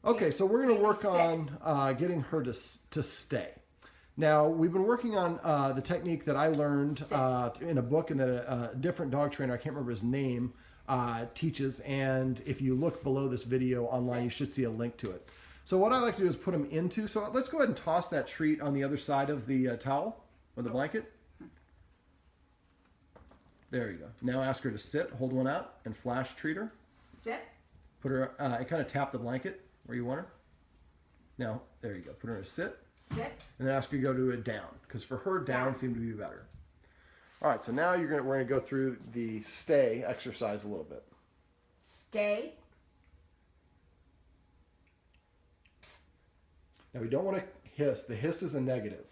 Okay, so we're going to work on getting her to stay. Now, we've been working on the technique that I learned in a book and that a different dog trainer, I can't remember his name, teaches. And if you look below this video online, you should see a link to it. So what I like to do is put them into, so let's go ahead and toss that treat on the other side of the towel or the blanket. There you go. Now ask her to sit, hold one out, and flash treat her. Sit. Put her, and kind of tap the blanket where you want her. Now, there you go. Put her in a sit. Sit. And then ask her to go to a down, because for her, down seemed to be better. All right, so now we're going to go through the stay exercise a little bit. Stay. Now, we don't want to hiss. The hiss is a negative.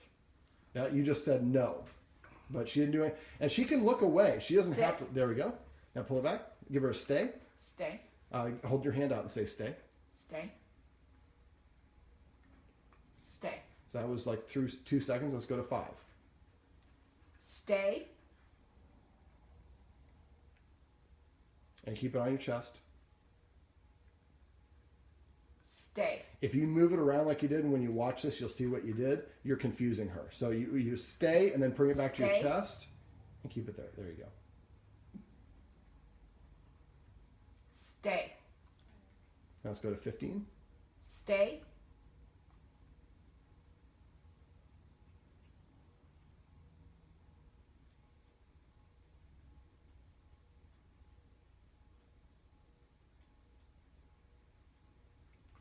Now, you just said no, but she didn't do it. And she can look away. She doesn't have to. There we go. Now, pull it back. Give her a stay. Stay. Hold your hand out and say stay. Stay. Stay. So that was like through 2 seconds. Let's go to 5. Stay. And keep it on your chest. Stay. If you move it around like you did, and when you watch this, you'll see what you did. You're confusing her. So you stay and then bring it back to your chest and keep it there. There you go. Stay. Now let's go to 15. Stay.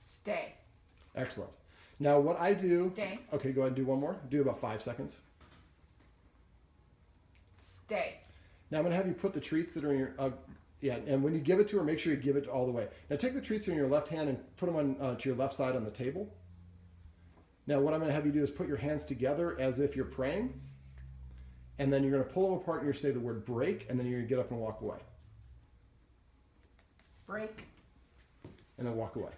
Stay. Excellent. Now what I do... Stay. Okay, go ahead and do one more. Do about 5 seconds. Stay. Now I'm going to have you put the treats that are in your... yeah, and when you give it to her, make sure you give it all the way. Now take the treats in your left hand and put them on to your left side on the table. Now what I'm going to have you do is put your hands together as if you're praying. And then you're going to pull them apart and you're going to say the word break, and then you're going to get up and walk away. Break. And then walk away.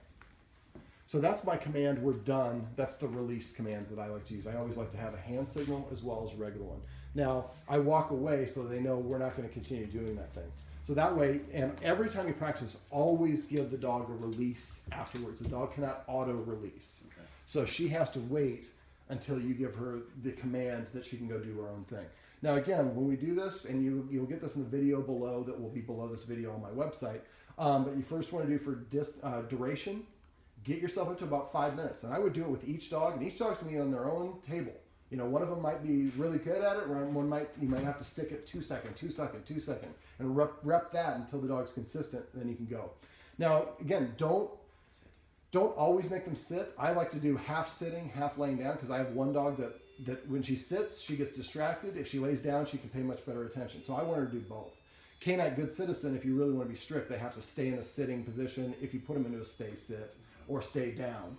So that's my command, we're done. That's the release command that I like to use. I always like to have a hand signal as well as a regular one. Now, I walk away so they know we're not going to continue doing that thing. So that way, and every time you practice, always give the dog a release afterwards. The dog cannot auto-release. Okay. So she has to wait until you give her the command that she can go do her own thing. Now again, when we do this, and you'll get this in the video below, that will be below this video on my website, but you first want to do for duration, get yourself up to about 5 minutes. And I would do it with each dog, and each dog's going to be on their own table. You know, one of them might be really good at it, you might have to stick it 2 second, 2 second, 2 second, and rep that until the dog's consistent, then you can go. Now, again, don't always make them sit. I like to do half sitting, half laying down, because I have one dog that when she sits, she gets distracted. If she lays down, she can pay much better attention. So I want her to do both. Canine Good Citizen, if you really want to be strict, they have to stay in a sitting position. If you put them into a stay sit or stay down.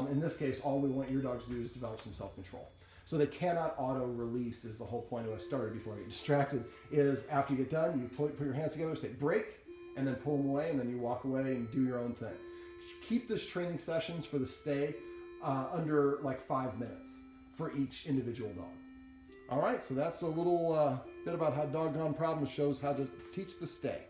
In this case, all we want your dogs to do is develop some self-control. So they cannot auto-release is the whole point of what I started before I get distracted, is after you get done, you put your hands together, say break, and then pull them away, and then you walk away and do your own thing. Keep this training sessions for the stay under like 5 minutes for each individual dog. All right, so that's a little bit about how Doggone Problems shows how to teach the stay.